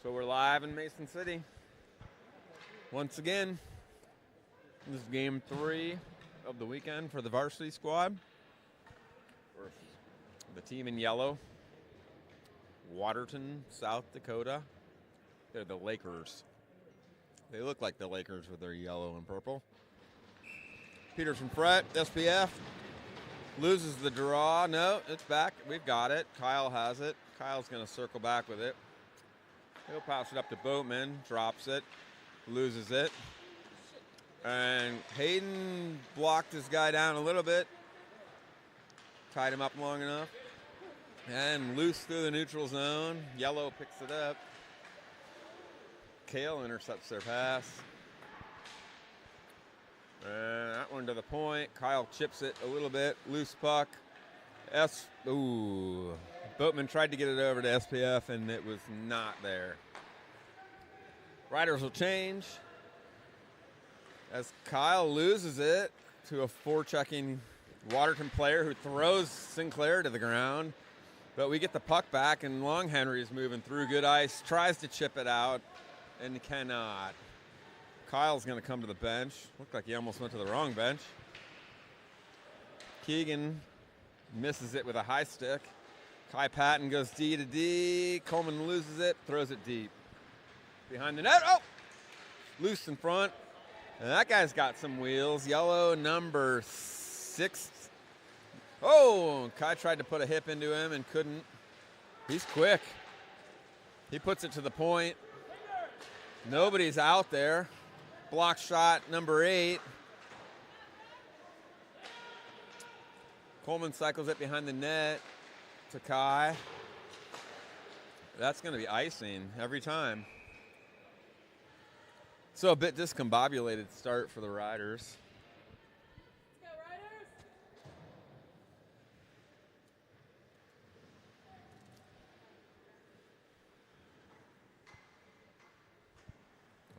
So we're live in Mason City. Once again, this is game 3 of the weekend for the varsity squad. The team in yellow, Watertown, South Dakota. They're the Lakers. They look like the Lakers with their yellow and purple. Peterson Fret, SPF, loses the draw. No, it's back. We've got it. Kyle has it. Kyle's going to circle back with it. He'll pass it up to Boatman, drops it, loses it. And Hayden blocked his guy down a little bit, tied him up long enough, and loose through the neutral zone. Yellow picks it up. Kale intercepts their pass. And that one to the point. Kyle chips it a little bit. Loose puck. Boatman tried to get it over to SPF, and it was not there. Riders will change as Kyle loses it to a forechecking Watertown player who throws Sinclair to the ground. But we get the puck back, and Long Henry is moving through good ice, tries to chip it out, and cannot. Kyle's going to come to the bench. Looked like he almost went to the wrong bench. Keegan misses it with a high stick. Kai Patton goes D to D. Coleman loses it, throws it deep. Behind the net. Oh! Loose in front. And that guy's got some wheels. Yellow number 6. Oh! Kai tried to put a hip into him and couldn't. He's quick. He puts it to the point. Nobody's out there. Block shot number 8. Coleman cycles it behind the net to Kai. That's going to be icing every time. So a bit discombobulated start for the Riders. Let's go, Riders!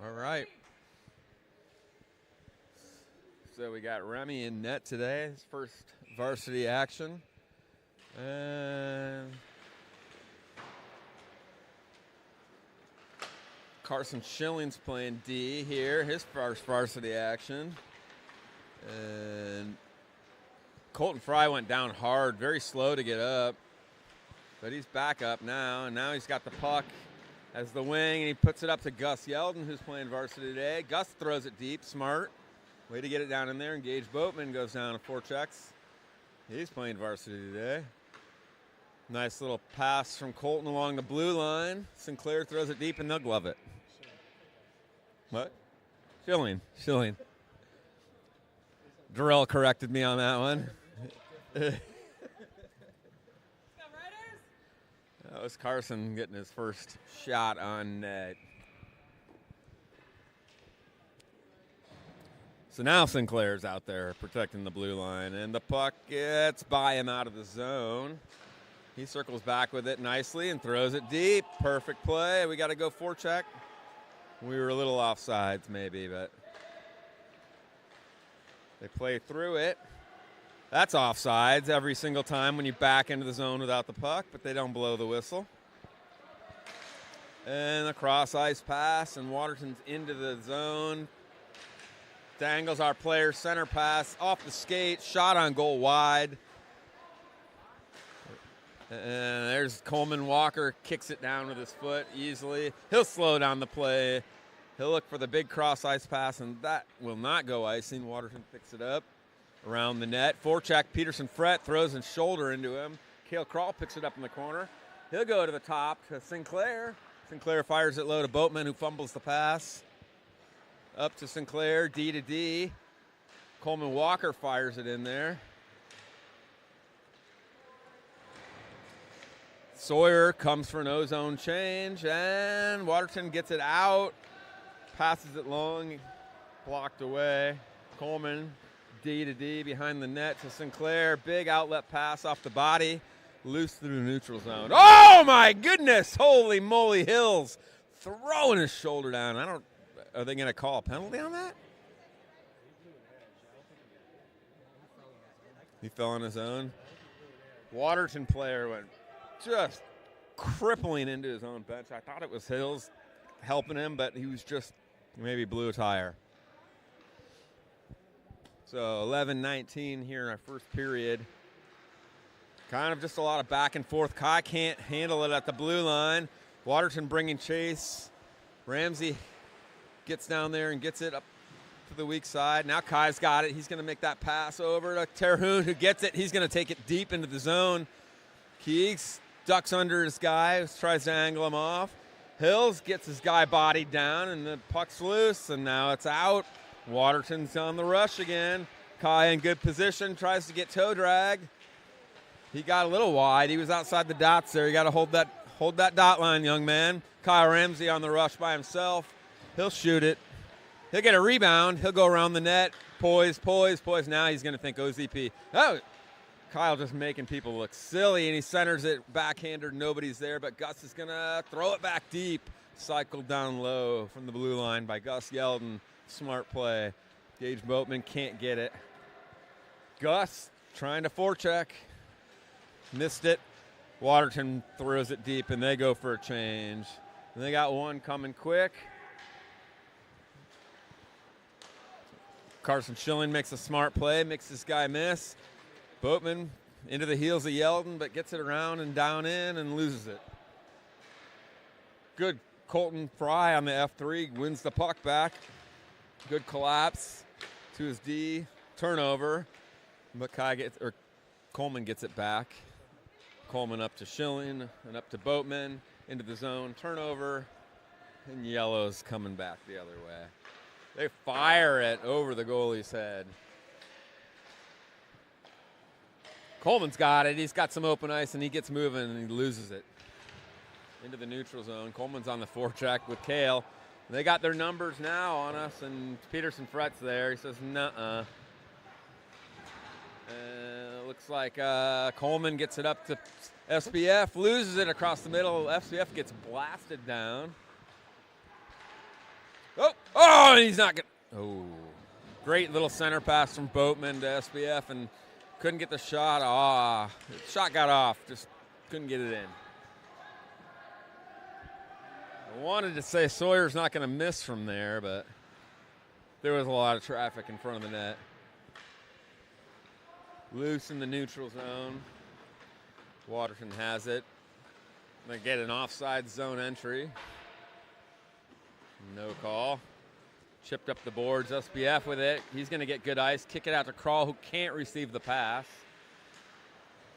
All right. So we got Remy in net today, his first varsity action. And Carson Schilling's playing D here, his first varsity action. And Colton Fry went down hard, very slow to get up. But he's back up now, and now he's got the puck as the wing, and he puts it up to Gus Yeldon, who's playing varsity today. Gus throws it deep, smart. Way to get it down in there. And Gage Boatman goes down to 4 checks. He's playing varsity today. Nice little pass from Colton along the blue line. Sinclair throws it deep, and they'll glove it. What? Schilling. Darrell corrected me on that one. That was Carson getting his first shot on net. So now Sinclair's out there protecting the blue line, and the puck gets by him out of the zone. He circles back with it nicely and throws it deep. Perfect play. We got to go forecheck. We were a little offsides maybe, but they play through it. That's offsides every single time when you back into the zone without the puck, but they don't blow the whistle. And a cross ice pass, and Waterton's into the zone. Dangles our player, center pass, off the skate, shot on goal wide. And there's Coleman Walker, kicks it down with his foot easily. He'll slow down the play. He'll look for the big cross ice pass, and that will not go icing. Waterton picks it up around the net. Forecheck, Peterson Fret throws his shoulder into him. Cale Krall picks it up in the corner. He'll go to the top to Sinclair. Sinclair fires it low to Boatman, who fumbles the pass. Up to Sinclair, D to D. Coleman Walker fires it in there. Sawyer comes for an O-zone change, and Waterton gets it out. Passes it long, blocked away. Coleman, D to D behind the net to Sinclair. Big outlet pass off the body. Loose through the neutral zone. Oh, my goodness! Holy moly, Hills throwing his shoulder down. Are they going to call a penalty on that? He fell on his own. Waterton player went just crippling into his own bench. I thought it was Hills helping him, but he was just maybe blew a tire. So 11-19 here in our first period. Kind of just a lot of back and forth. Kai can't handle it at the blue line. Watertown bringing chase. Ramsey gets down there and gets it up to the weak side. Now Kai's got it. He's going to make that pass over to Terhune, who gets it. He's going to take it deep into the zone. Keegs ducks under his guy, tries to angle him off. Hills gets his guy bodied down, and the puck's loose, and now it's out. Waterton's on the rush again. Kai in good position, tries to get toe dragged. He got a little wide. He was outside the dots there. You got to hold that dot line, young man. Kyle Ramsey on the rush by himself. He'll shoot it. He'll get a rebound. He'll go around the net. Poise. Now he's going to think OZP. Oh, Kyle just making people look silly, and he centers it backhander. Nobody's there, but Gus is going to throw it back deep. Cycled down low from the blue line by Gus Yeldon. Smart play. Gage Boatman can't get it. Gus trying to forecheck. Missed it. Watertown throws it deep, and they go for a change. And they got one coming quick. Carson Schilling makes a smart play, makes this guy miss. Boatman into the heels of Yeldon, but gets it around and down in and loses it. Good Colton Fry on the F3, wins the puck back. Good collapse to his D. Turnover. But Coleman gets it back. Coleman up to Schilling and up to Boatman. Into the zone. Turnover. And Yellow's coming back the other way. They fire it over the goalie's head. Coleman's got it. He's got some open ice, and he gets moving, and he loses it. Into the neutral zone. Coleman's on the forecheck with Kale. They got their numbers now on us, and Peterson frets there. He says, nuh-uh. Looks like Coleman gets it up to SPF, loses it across the middle. SPF gets blasted down. Oh, and he's not going to. Oh, great little center pass from Boatman to SPF, and couldn't get the shot. The shot got off, just couldn't get it in. I wanted to say Sawyer's not going to miss from there, but there was a lot of traffic in front of the net. Loose in the neutral zone. Watertown has it. They get an offside zone entry. No call. Chipped up the boards. SPF with it. He's going to get good ice. Kick it out to Crawl, who can't receive the pass.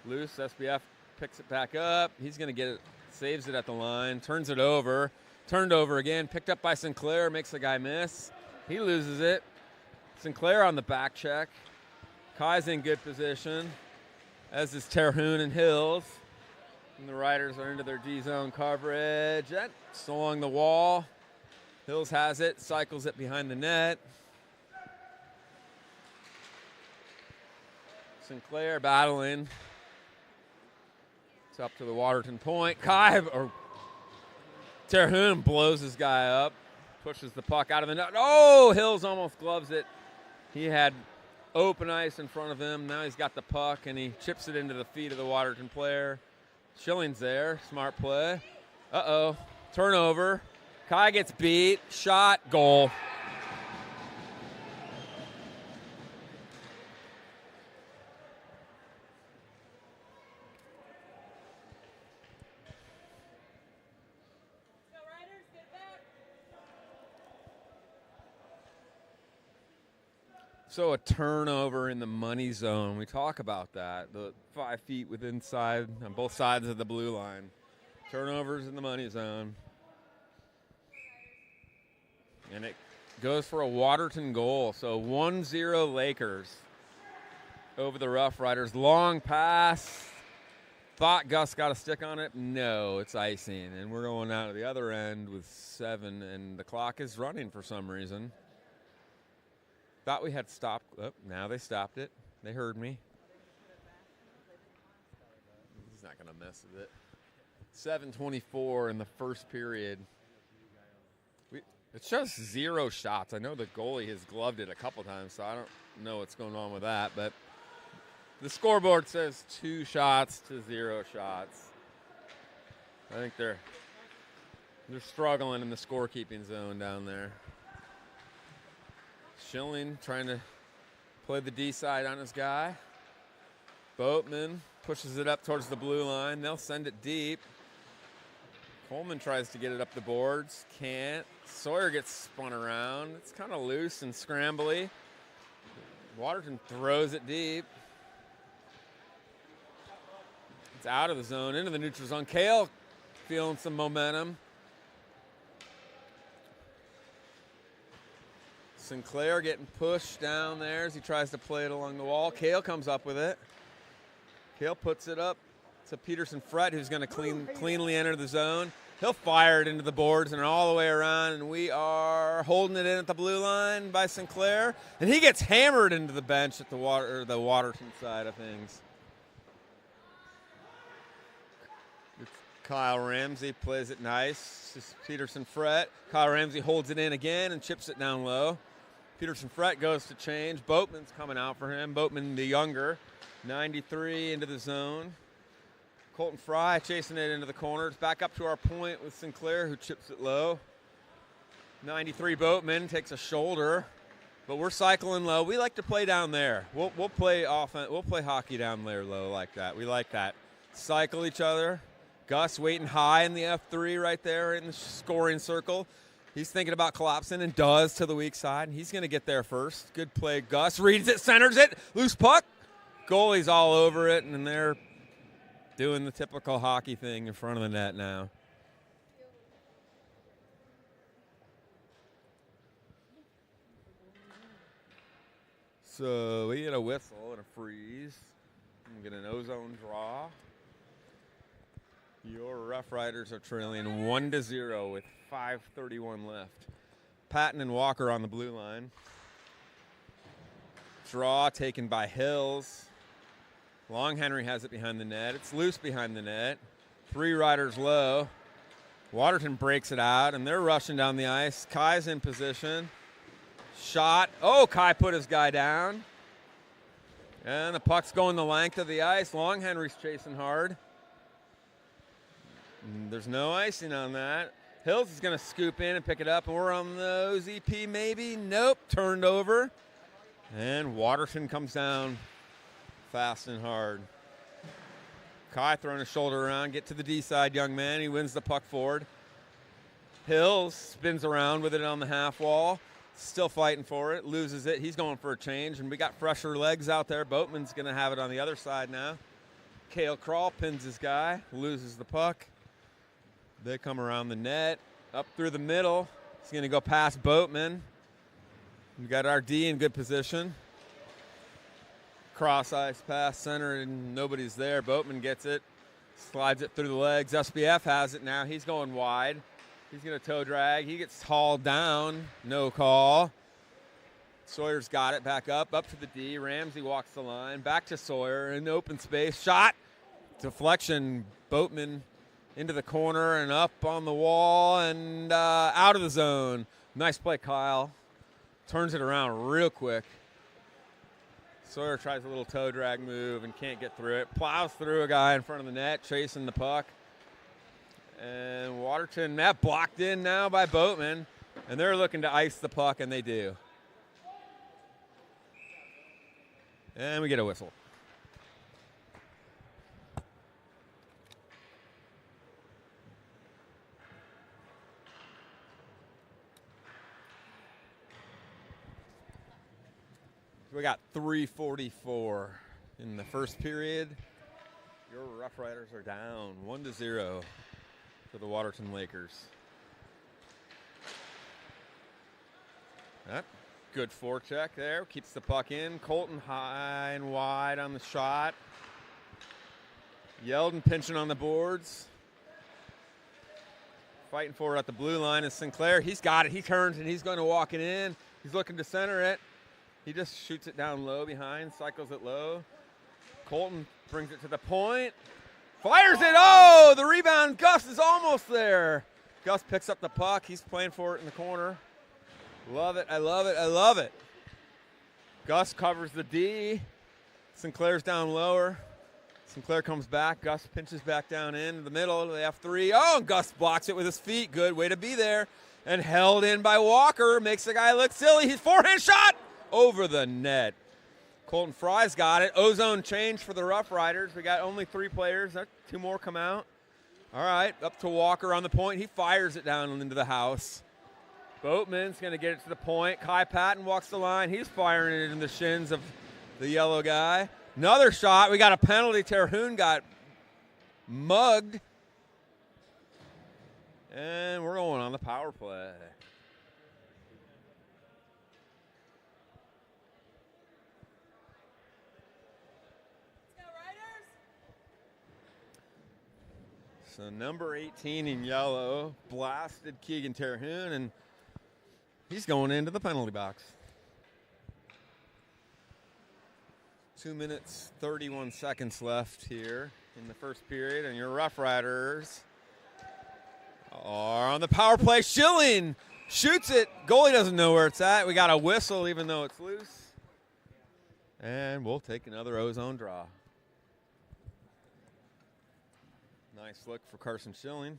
Loose. SPF picks it back up. He's going to get it. Saves it at the line. Turns it over. Turned over again. Picked up by Sinclair. Makes the guy miss. He loses it. Sinclair on the back check. Kai's in good position, as is Terhune and Hills. And the Riders are into their D-zone coverage. That's along the wall. Hills has it, cycles it behind the net. Sinclair battling. It's up to the Watertown point. Terhune blows his guy up, pushes the puck out of the net. Oh, Hills almost gloves it. He had open ice in front of him. Now he's got the puck, and he chips it into the feet of the Watertown player. Schilling's there. Smart play. Uh-oh. Turnover. Kai gets beat. Shot. Goal. Go Riders, get back. So a turnover in the money zone. We talk about that. The 5 feet within side on both sides of the blue line. Turnovers in the money zone. And it goes for a Watertown goal. So 1-0 Lakers over the Rough Riders. Long pass. Thought Gus got a stick on it. No, it's icing. And we're going out of the other end with 7, and the clock is running for some reason. Thought we had stopped. Oh, now they stopped it. They heard me. He's not going to mess with it. 7:24 in the first period. It shows 0 shots. I know the goalie has gloved it a couple times, so I don't know what's going on with that. But the scoreboard says 2 shots to 0 shots. I think they're struggling in the scorekeeping zone down there. Schilling trying to play the D side on his guy. Boatman pushes it up towards the blue line. They'll send it deep. Coleman tries to get it up the boards. Can't. Sawyer gets spun around. It's kind of loose and scrambly. Watertown throws it deep. It's out of the zone, into the neutral zone. Kale feeling some momentum. Sinclair getting pushed down there as he tries to play it along the wall. Kale comes up with it. Kale puts it up to Peterson Fret, who's going to cleanly enter the zone. He'll fire it into the boards and all the way around, and we are holding it in at the blue line by Sinclair. And he gets hammered into the bench at the Watertown side of things. Kyle Ramsey plays it nice. Just Peterson Fret. Kyle Ramsey holds it in again and chips it down low. Peterson Fret goes to change. Boatman's coming out for him. Boatman the younger. 93 into the zone. Colton Fry chasing it into the corners. Back up to our point with Sinclair, who chips it low. 93 Boatman takes a shoulder, but we're cycling low. We like to play down there. We'll play offense. We'll play hockey down there low like that. We like that. Cycle each other. Gus waiting high in the F3 right there in the scoring circle. He's thinking about collapsing and does to the weak side. He's going to get there first. Good play. Gus reads it, centers it. Loose puck. Goalie's all over it, and they're doing the typical hockey thing in front of the net now. So we get a whistle and a freeze. We get an ozone draw. Your Rough Riders are trailing 1-0 with 5:31 left. Patton and Walker on the blue line. Draw taken by Hills. Long Henry has it behind the net. It's loose behind the net. 3 riders low. Watertown breaks it out, and they're rushing down the ice. Kai's in position. Shot. Oh, Kai put his guy down. And the puck's going the length of the ice. Long Henry's chasing hard. There's no icing on that. Hills is going to scoop in and pick it up, and we're on the OZP maybe. Nope, turned over. And Watertown comes down fast and hard. Kai throwing his shoulder around, get to the D side, young man. He wins the puck forward. Hills spins around with it on the half wall. Still fighting for it, loses it. He's going for a change, and we got fresher legs out there. Boatman's going to have it on the other side now. Cale Crawl pins his guy, loses the puck. They come around the net, up through the middle. He's going to go past Boatman. We got our D in good position. Cross ice pass center, and nobody's there. Boatman gets it, slides it through the legs. SBF has it now. He's going wide. He's going to toe drag. He gets hauled down. No call. Sawyer's got it back up to the D. Ramsey walks the line. Back to Sawyer in open space. Shot. Deflection. Boatman into the corner and up on the wall and out of the zone. Nice play, Kyle. Turns it around real quick. Sawyer tries a little toe drag move and can't get through it. Plows through a guy in front of the net, chasing the puck. And Watertown, that blocked in now by Boatman. And they're looking to ice the puck, and they do. And we get a whistle. We got 3:44 in the first period. Your Rough Riders are down 1-0 for the Watertown Lakers. Yep. Good forecheck there. Keeps the puck in. Colton high and wide on the shot. Yeldon pinching on the boards. Fighting for it at the blue line is Sinclair. He's got it. He turns and he's going to walk it in. He's looking to center it. He just shoots it down low behind, cycles it low. Colton brings it to the point. Fires it. Oh, the rebound. Gus is almost there. Gus picks up the puck. He's playing for it in the corner. Love it. I love it. I love it. Gus covers the D. Sinclair's down lower. Sinclair comes back. Gus pinches back down in the middle. They have 3. Oh, and Gus blocks it with his feet. Good way to be there. And held in by Walker. Makes the guy look silly. His forehand shot over the net. Colton Fry's got it. Ozone change for the Rough Riders. We got only 3 players. 2 more come out. All right, up to Walker on the point. He fires it down into the house. Boatman's going to get it to the point. Kai Patton walks the line. He's firing it in the shins of the yellow guy. Another shot. We got a penalty. Terhune got mugged. And we're going on the power play. So number 18 in yellow blasted Keegan Terhune, and he's going into the penalty box. 2 minutes, 31 seconds left here in the first period, and your Rough Riders are on the power play. Schilling shoots it. Goalie doesn't know where it's at. We got a whistle even though it's loose. And we'll take another ozone draw. Nice look for Carson Schilling.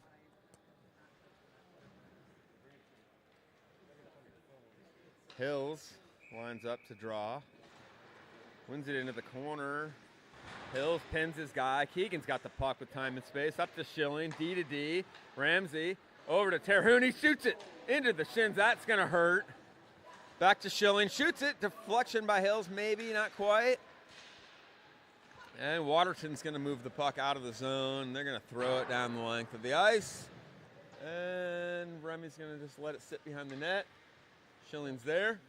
Hills lines up to draw. Wins it into the corner. Hills pins his guy. Keegan's got the puck with time and space. Up to Schilling. D to D. Ramsey over to Terhune. He shoots it into the shins. That's going to hurt. Back to Schilling. Shoots it. Deflection by Hills. Maybe, not quite. And Watertown's going to move the puck out of the zone. They're going to throw it down the length of the ice. And Remy's going to just let it sit behind the net. Schilling's there.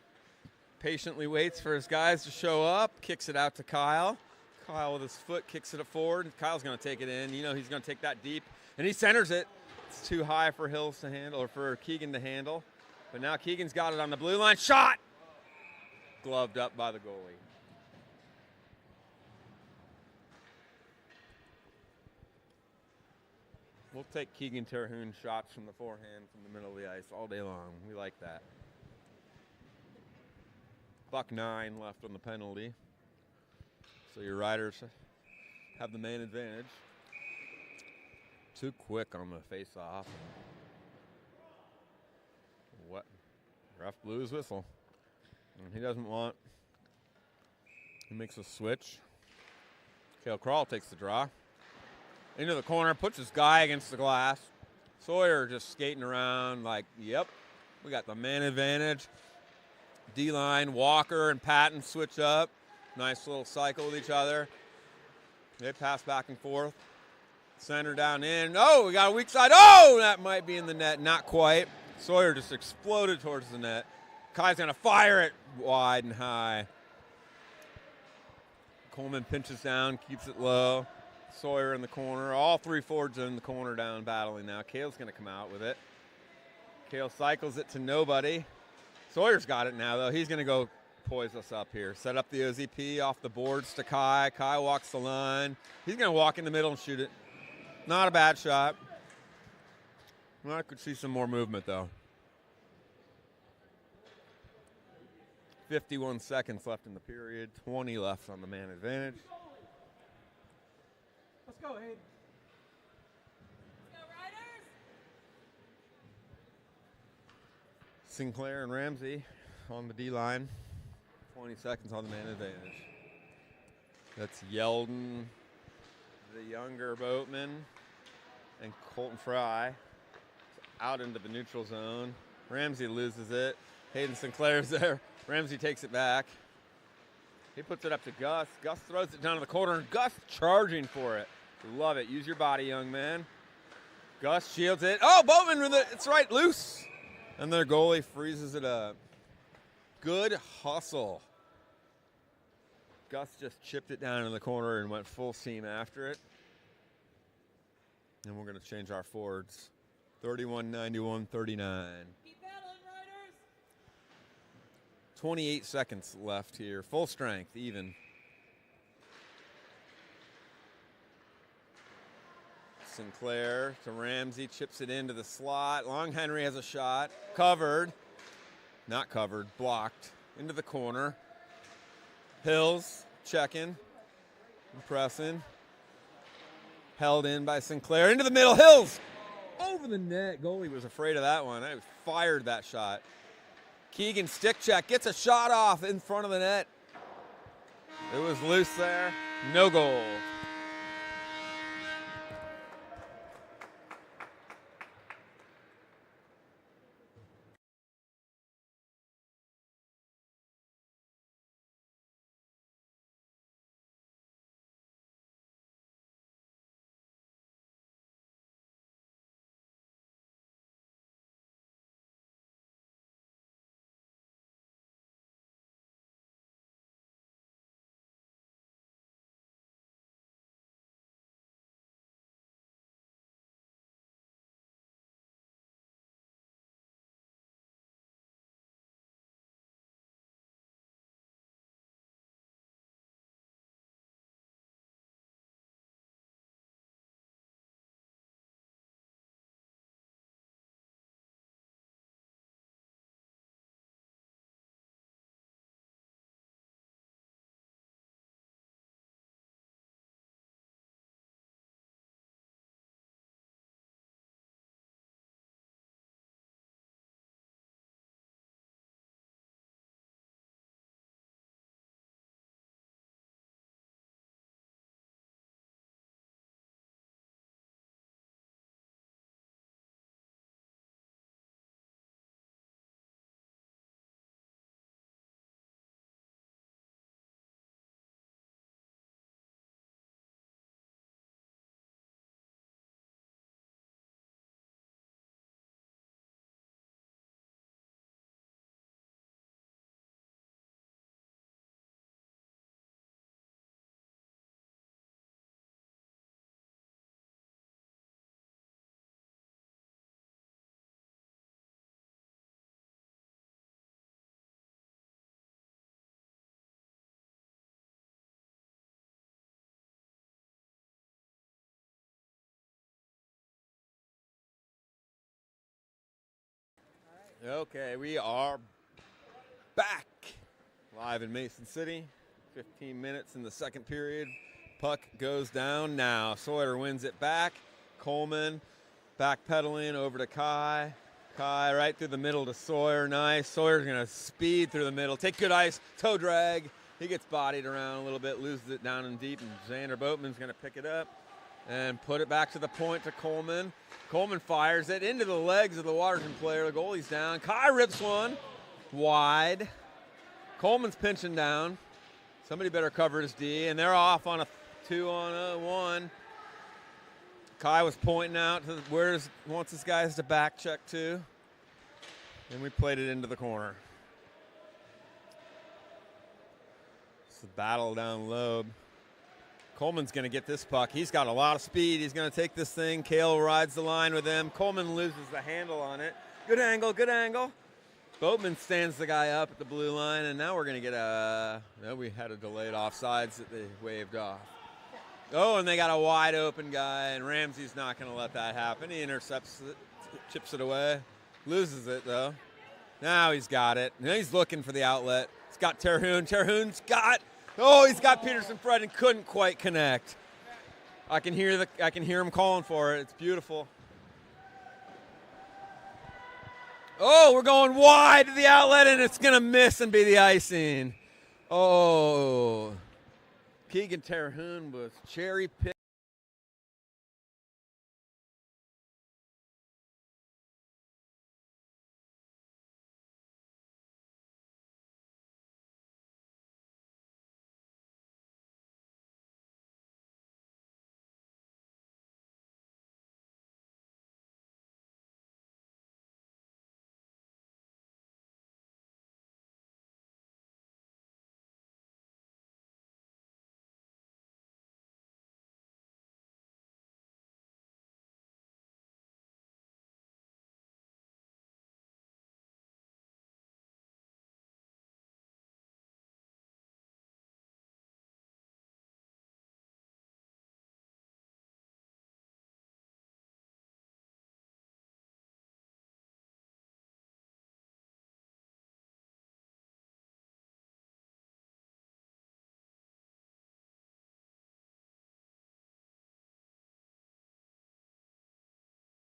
Patiently waits for his guys to show up. Kicks it out to Kyle. Kyle with his foot kicks it forward. Kyle's going to take it in. You know he's going to take that deep. And he centers it. It's too high for Hills to handle, or for Keegan to handle. But now Keegan's got it on the blue line. Shot! Gloved up by the goalie. We'll take Keegan Terhune shots from the forehand from the middle of the ice all day long. We like that. $1.09 left on the penalty. So your Riders have the man advantage. Too quick on the face-off. What? Ref blew his whistle. And he doesn't want. He makes a switch. Cale Crawl takes the draw. Into the corner, puts his guy against the glass. Sawyer just skating around like, yep, we got the man advantage. D-line, Walker and Patton switch up. Nice little cycle with each other. They pass back and forth. Center down in. Oh, we got a weak side. Oh, that might be in the net. Not quite. Sawyer just exploded towards the net. Kai's going to fire it wide and high. Coleman pinches down, keeps it low. Sawyer in the corner. All 3 forwards are in the corner down battling now. Cale's going to come out with it. Cale cycles it to nobody. Sawyer's got it now, though. He's going to go poise us up here. Set up the OZP off the boards to Kai. Kai walks the line. He's going to walk in the middle and shoot it. Not a bad shot. I could see some more movement, though. 51 seconds left in the period. 20 left on the man advantage. Let's go, Hayden. Let's go, Riders! Sinclair and Ramsey on the D-line. 20 seconds on the man advantage. That's Yeldon, the younger Boatman, and Colton Fry out into the neutral zone. Ramsey loses it. Hayden Sinclair's there. Ramsey takes it back. He puts it up to Gus. Gus throws it down to the corner, and Gus charging for it. Love it. Use your body, young man. Gus shields it. Oh, Boatman with it. It's right, loose. And their goalie freezes it up. Good hustle. Gus just chipped it down in the corner and went full steam after it. And we're going to change our forwards. 31, 91, 39. Keep battling, Riders! 28 seconds left here. Full strength, even. Sinclair to Ramsey, chips it into the slot. Long Henry has a shot. Covered. Not covered, blocked. Into the corner. Hills checking. Pressing. Held in by Sinclair. Into the middle. Hills! Over the net. Goalie was afraid of that one. I fired that shot. Keegan stick check. Gets a shot off in front of the net. It was loose there. No goal. Okay, we are back live in Mason City. 15 minutes in the second period. Puck goes down now. Sawyer wins it back. Coleman backpedaling over to Kai. Kai right through the middle to Sawyer. Nice. Sawyer's going to speed through the middle. Take good ice. Toe drag. He gets bodied around a little bit, loses it down and deep, and Xander Boatman's going to pick it up and put it back to the point to Coleman. Coleman fires it into the legs of the Watertown player. The goalie's down. Kai rips one wide. Coleman's pinching down. Somebody better cover his D, and they're off on a 2-on-1. Kai was pointing out to wants his guys to back check to, and we played it into the corner. It's a battle down low. Coleman's going to get this puck. He's got a lot of speed. He's going to take this thing. Kale rides the line with him. Coleman loses the handle on it. Good angle, good angle. Boatman stands the guy up at the blue line, and now we're going to get we had a delayed offsides that they waved off. Oh, and they got a wide open guy, and Ramsey's not going to let that happen. He intercepts it, chips it away, loses it, though. Now he's got it. Now he's looking for the outlet. He's got Terhune. Terhune's got... Oh, he's got Peterson Fred and couldn't quite connect. I can hear him calling for it. It's beautiful. Oh, we're going wide to the outlet, and it's going to miss and be the icing. Oh, Keegan Terhune was cherry picked.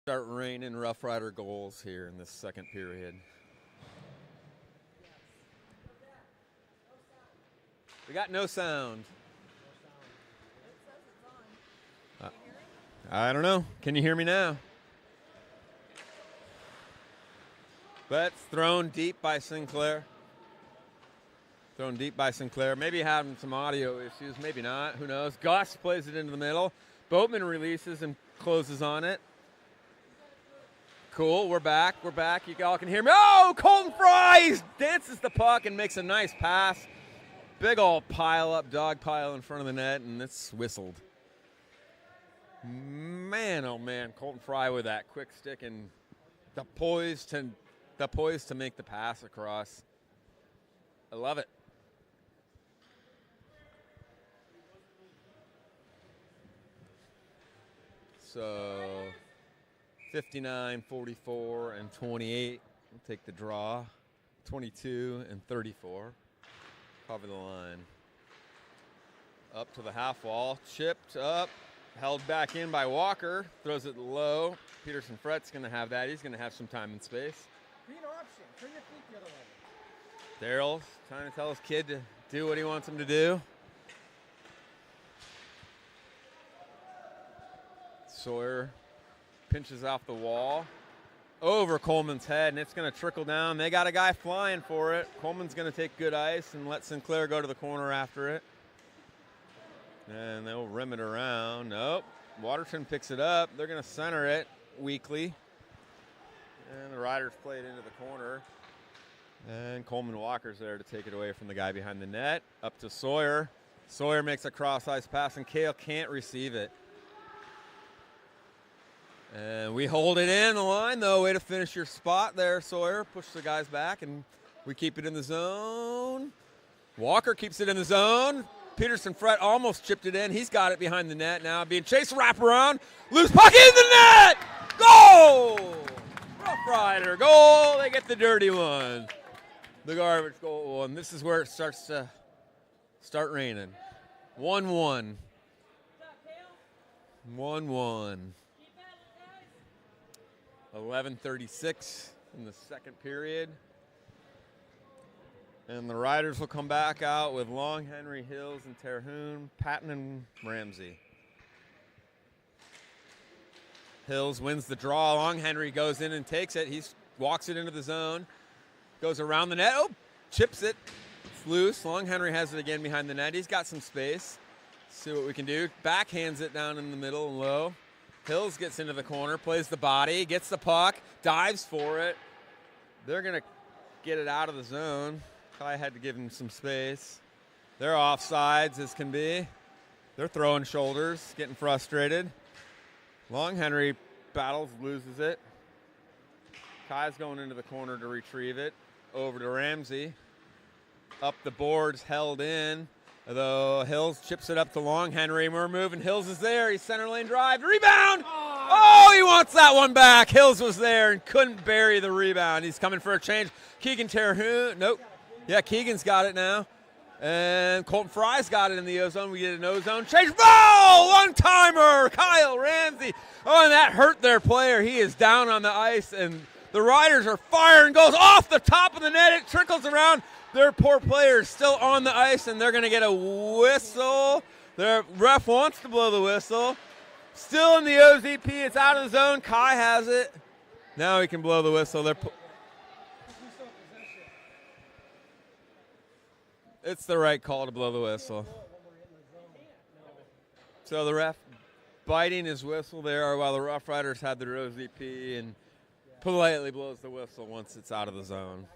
Start raining Rough Rider goals here in this second period. We got no sound. I don't know. Can you hear me now? But it's thrown deep by Sinclair. Thrown deep by Sinclair. Maybe having some audio issues. Maybe not. Who knows? Gus plays it into the middle. Boatman releases and closes on it. Cool. We're back. We're back. You all can hear me. Oh, Colton Fry dances the puck and makes a nice pass. Big old pile up, dog pile in front of the net, and it's whistled. Man, oh man, Colton Fry with that quick stick and the poise to make the pass across. I love it. So 59, 44, and 28 will take the draw. 22 and 34 cover the line. Up to the half wall, chipped up, held back in by Walker, throws it low. Peterson Fret's going to have that. He's going to have some time and space. Green option. Turn your feet the other way. Daryl's trying to tell his kid to do what he wants him to do. Sawyer pinches off the wall over Coleman's head, and it's going to trickle down. They got a guy flying for it. Coleman's going to take good ice and let Sinclair go to the corner after it. And they'll rim it around. Nope. Watertown picks it up. They're going to center it weakly. And the Riders play it into the corner. And Coleman Walker's there to take it away from the guy behind the net. Up to Sawyer. Sawyer makes a cross-ice pass, and Kale can't receive it. And we hold it in the line, though. Way to finish your spot there, Sawyer. Push the guys back, and we keep it in the zone. Walker keeps it in the zone. Peterson Fret almost chipped it in. He's got it behind the net now. Being chased, wrap around. Loose puck in the net! Goal! Rough Rider, goal. They get the dirty one. The garbage goal one. This is where it starts to start raining. 1-1. 1-1. 11:36 in the second period. And the Riders will come back out with Long, Henry, Hills, and Terhune, Patton, and Ramsey. Hills wins the draw. Long, Henry goes in and takes it. He walks it into the zone. Goes around the net. Oh, chips it. It's loose. Long, Henry has it again behind the net. He's got some space. See what we can do. Backhands it down in the middle and low. Hills gets into the corner, plays the body, gets the puck, dives for it. They're going to get it out of the zone. Kai had to give him some space. They're offsides as can be. They're throwing shoulders, getting frustrated. Long Henry battles, loses it. Kai's going into the corner to retrieve it. Over to Ramsey. Up the boards, held in. Although Hills chips it up to Long Henry. We're moving. Hills is there. He's center lane drive. Rebound! Oh, he wants that one back. Hills was there and couldn't bury the rebound. He's coming for a change. Keegan Terhune. Nope. Yeah, Keegan's got it now. And Colton Fry's got it in the O-zone. We get an O-zone change. Ball! One-timer! Kyle Ramsey. Oh, and that hurt their player. He is down on the ice, and the Riders are firing. Goes off the top of the net. It trickles around. Their poor players still on the ice, and they're going to get a whistle. Their ref wants to blow the whistle. Still in the OZP. It's out of the zone. Kai has it. Now he can blow the whistle. It's the right call to blow the whistle. So the ref biting his whistle there while the Rough Riders had their OZP and politely blows the whistle once it's out of the zone.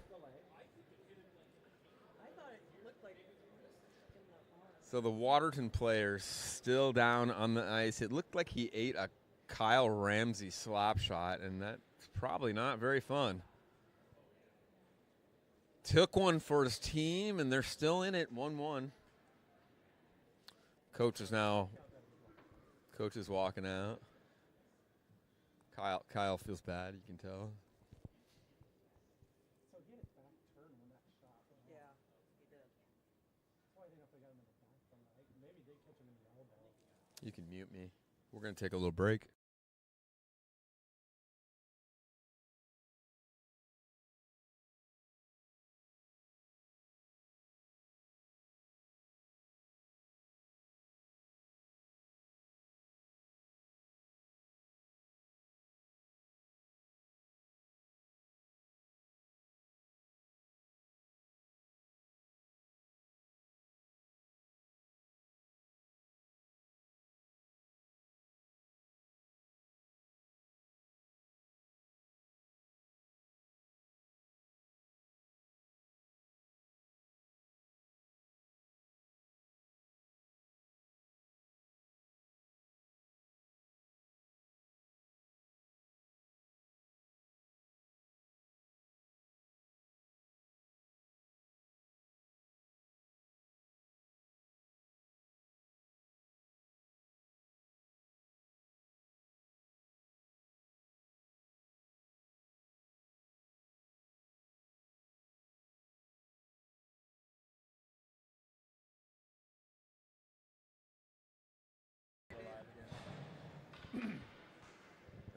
So the Watertown players still down on the ice. It looked like he ate a Kyle Ramsey slap shot, and that's probably not very fun. Took one for his team, and they're still in it, 1-1. Coach is walking out. Kyle feels bad, you can tell. You can mute me. We're going to take a little break.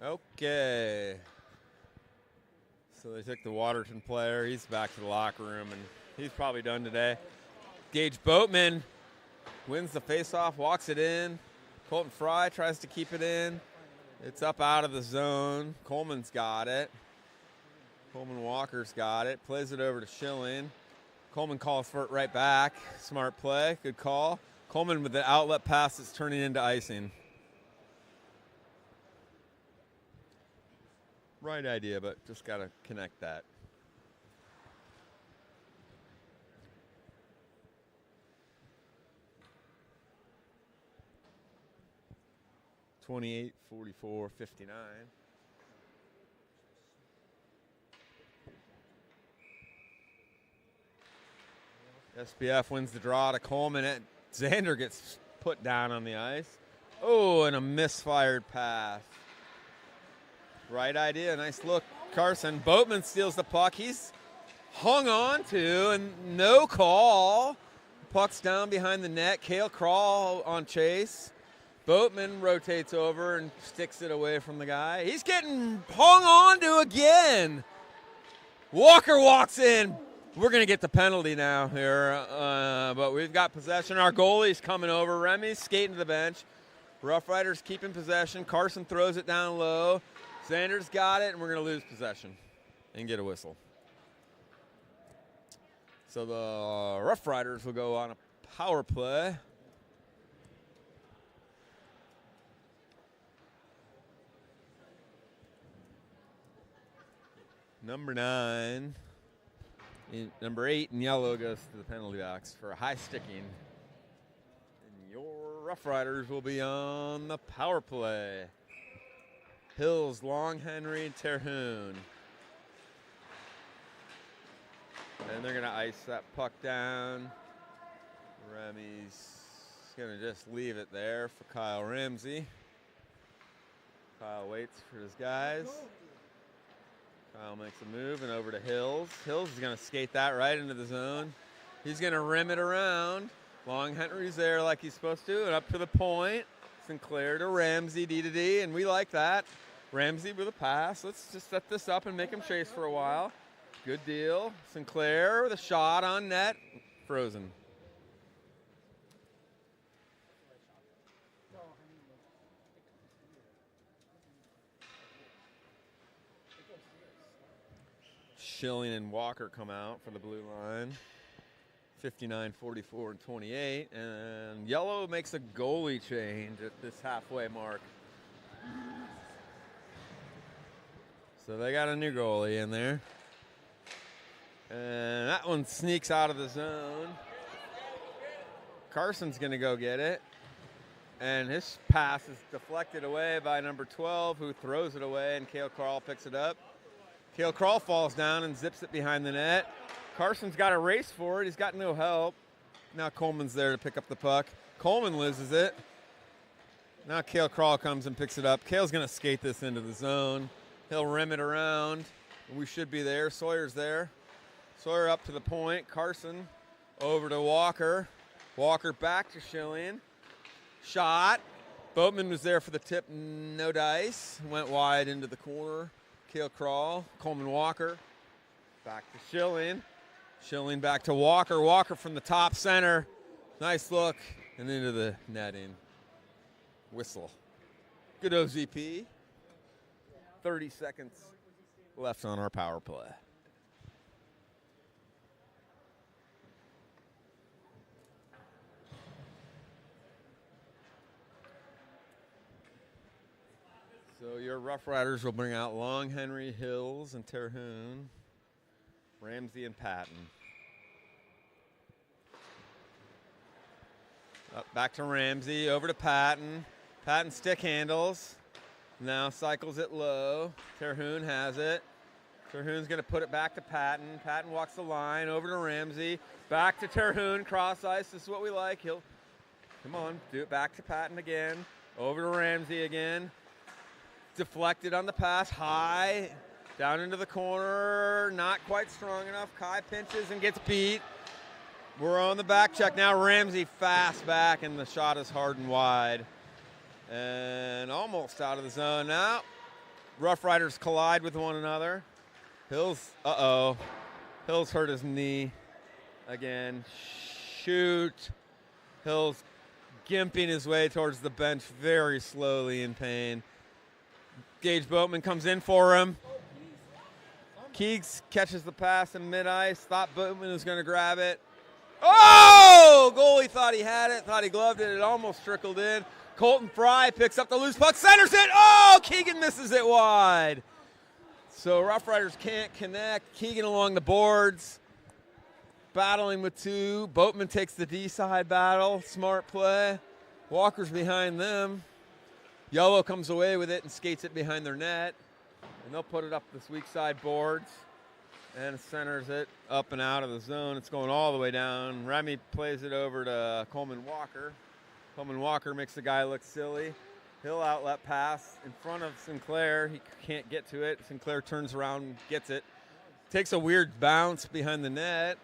Okay. So they took the Watertown player. He's back to the locker room, and he's probably done today. Gage Boatman wins the faceoff, walks it in. Colton Fry tries to keep it in. It's up out of the zone. Coleman's got it. Coleman Walker's got it. Plays it over to Schilling. Coleman calls for it right back. Smart play. Good call. Coleman with the outlet pass that's turning into icing. Right idea, but just got to connect that. (28, 44, 59). SBF wins the draw to Coleman. Xander gets put down on the ice. Oh, and a misfired pass. Right idea. Nice look, Carson. Boatman steals the puck. He's hung on to, and no call. Puck's down behind the net. Cale Crawl on chase. Boatman rotates over and sticks it away from the guy. He's getting hung on to again. Walker walks in. We're going to get the penalty now here, but we've got possession. Our goalie's coming over. Remy's skating to the bench. Rough Riders keeping possession. Carson throws it down low. Xander's got it, and we're going to lose possession and get a whistle. So the Rough Riders will go on a power play. Number 9. Number 8 in yellow goes to the penalty box for a high sticking. And your Rough Riders will be on the power play. Hills, Long Henry, Terhune. And they're going to ice that puck down. Remy's going to just leave it there for Kyle Ramsey. Kyle waits for his guys. Kyle makes a move and over to Hills. Hills is going to skate that right into the zone. He's going to rim it around. Long Henry's there like he's supposed to, and up to the point. Sinclair to Ramsey, D to D, and we like that. Ramsey with a pass. Let's just set this up and make him chase for a while. Good deal. Sinclair with a shot on net. Frozen. Schilling and Walker come out for the blue line. 59, 44, and 28. And yellow makes a goalie change at this halfway mark. So they got a new goalie in there. And that one sneaks out of the zone. Carson's going to go get it. And his pass is deflected away by number 12, who throws it away, and Cale Crawl picks it up. Cale Crawl falls down and zips it behind the net. Carson's got a race for it. He's got no help. Now Coleman's there to pick up the puck. Coleman loses it. Now Cale Crawl comes and picks it up. Cale's going to skate this into the zone. He'll rim it around. We should be there. Sawyer's there. Sawyer up to the point. Carson over to Walker. Walker back to Schilling. Shot. Boatman was there for the tip. No dice. Went wide into the corner. Cale Crawl. Coleman Walker. Back to Schilling. Schilling back to Walker. Walker from the top center. Nice look. And into the netting. Whistle. Good OZP. 30 seconds left on our power play. So your Rough Riders will bring out Long Henry, Hills, and Terhune, Ramsey, and Patton. Up back to Ramsey, over to Patton. Patton stick handles. Now cycles it low. Terhune has it. Terhune's going to put it back to Patton. Patton walks the line over to Ramsey. Back to Terhune, cross ice. This is what we like. He'll, come on, do it back to Patton again. Over to Ramsey again. Deflected on the pass, high, down into the corner, not quite strong enough. Kai pinches and gets beat. We're on the back check now. Ramsey fast back, and the shot is hard and wide. And almost out of the zone now. Rough Riders collide with one another. Hills, Hills hurt his knee again. Shoot. Hills gimping his way towards the bench very slowly in pain. Gage Boatman comes in for him. Keegs catches the pass in mid-ice. Thought Boatman was going to grab it. Oh! Goalie thought he had it, thought he gloved it. It almost trickled in. Colton Fry picks up the loose puck, centers it. Oh! Keegan misses it wide. So Rough Riders can't connect. Keegan along the boards, battling with two. Boatman takes the D-side battle. Smart play. Walker's behind them. Yellow comes away with it and skates it behind their net. And they'll put it up this weak side boards and centers it up and out of the zone. It's going all the way down. Remy plays it over to Coleman Walker. Coleman Walker makes the guy look silly. Hill outlet pass in front of Sinclair. He can't get to it. Sinclair turns around and gets it. Takes a weird bounce behind the net.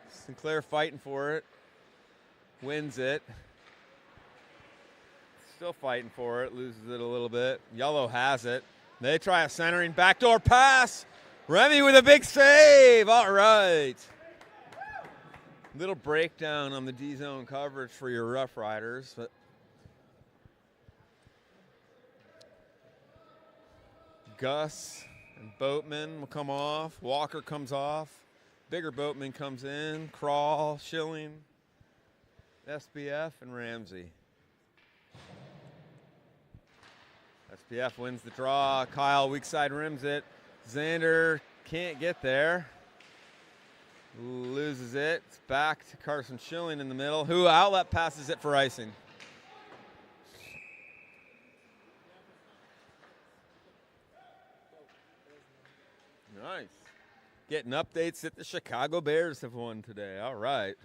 Sinclair fighting for it. Wins it. Still fighting for it. Loses it a little bit. Yellow has it. They try a centering backdoor pass. Remy with a big save. All right. Little breakdown on the D-zone coverage for your Rough Riders. But Gus and Boatman will come off. Walker comes off. Bigger Boatman comes in. Crawl, Schilling, SBF, and Ramsey. SPF wins the draw. Kyle weak side rims it. Xander can't get there. Loses it. It's back to Carson Schilling in the middle, who outlet passes it for icing. Nice. Getting updates that the Chicago Bears have won today. All right.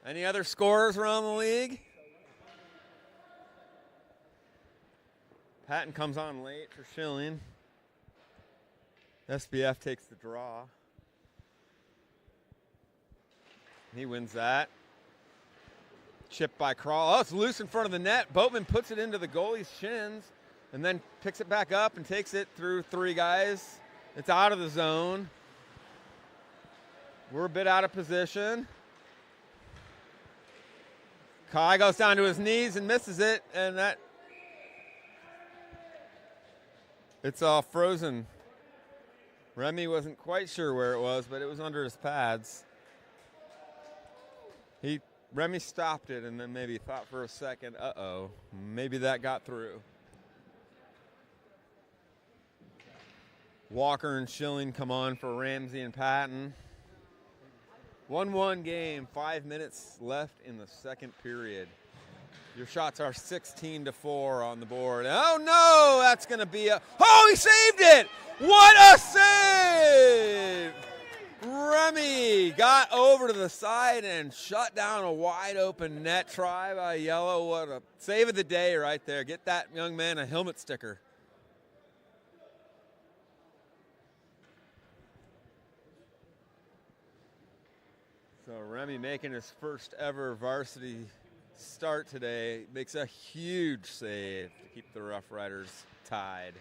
Any other scores around the league? Patton comes on late for Schilling. SBF takes the draw. He wins that. Chipped by Crawl. Oh, it's loose in front of the net. Boatman puts it into the goalie's shins and then picks it back up and takes it through three guys. It's out of the zone. We're a bit out of position. Kai goes down to his knees and misses it, and that it's all frozen. Remy wasn't quite sure where it was, but it was under his pads. Remy stopped it and then maybe thought for a second, uh-oh, maybe that got through. Walker and Schilling come on for Ramsey and Patton. 1-1 game, 5 minutes left in the second period. Your shots are 16-4 on the board. Oh no, that's gonna be oh, he saved it! What a save! Remy got over to the side and shut down a wide open net try by Yellow. What a save of the day right there. Get that young man a helmet sticker. So Remy making his first ever varsity start today, makes a huge save to keep the Rough Riders tied.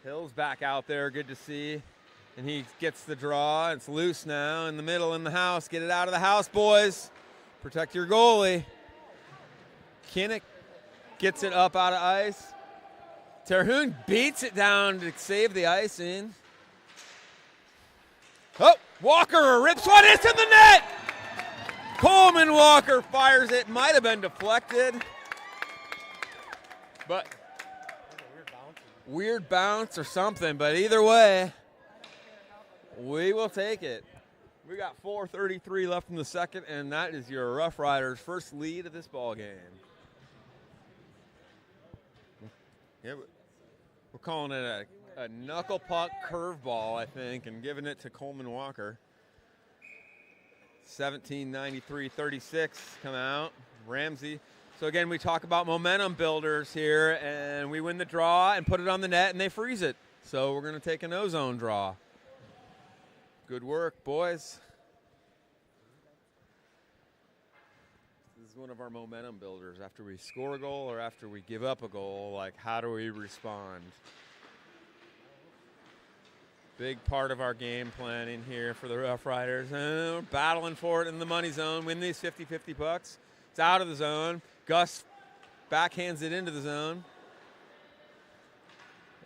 Hill's back out there, good to see. And he gets the draw. It's loose now in the middle in the house. Get it out of the house, boys. Protect your goalie. Kinnick gets it up out of ice. Terhune beats it down to save the icing. Oh, Walker rips one into the net. Coleman Walker fires it. Might have been deflected. But weird bounce or something. But either way, we will take it. We got 4:33 left in the second, and that is your Rough Riders' first lead of this ball game. Yeah, we're calling it a knuckle puck curveball, I think, and giving it to Coleman Walker. 17:93-36 come out. Ramsey. So again, we talk about momentum builders here, and we win the draw and put it on the net, and they freeze it. So we're going to take an ozone draw. Good work, boys. This is one of our momentum builders. After we score a goal or after we give up a goal, like, how do we respond? Big part of our game planning here for the Rough Riders. And we're battling for it in the money zone. Win these 50-50 pucks. It's out of the zone. Gus backhands it into the zone.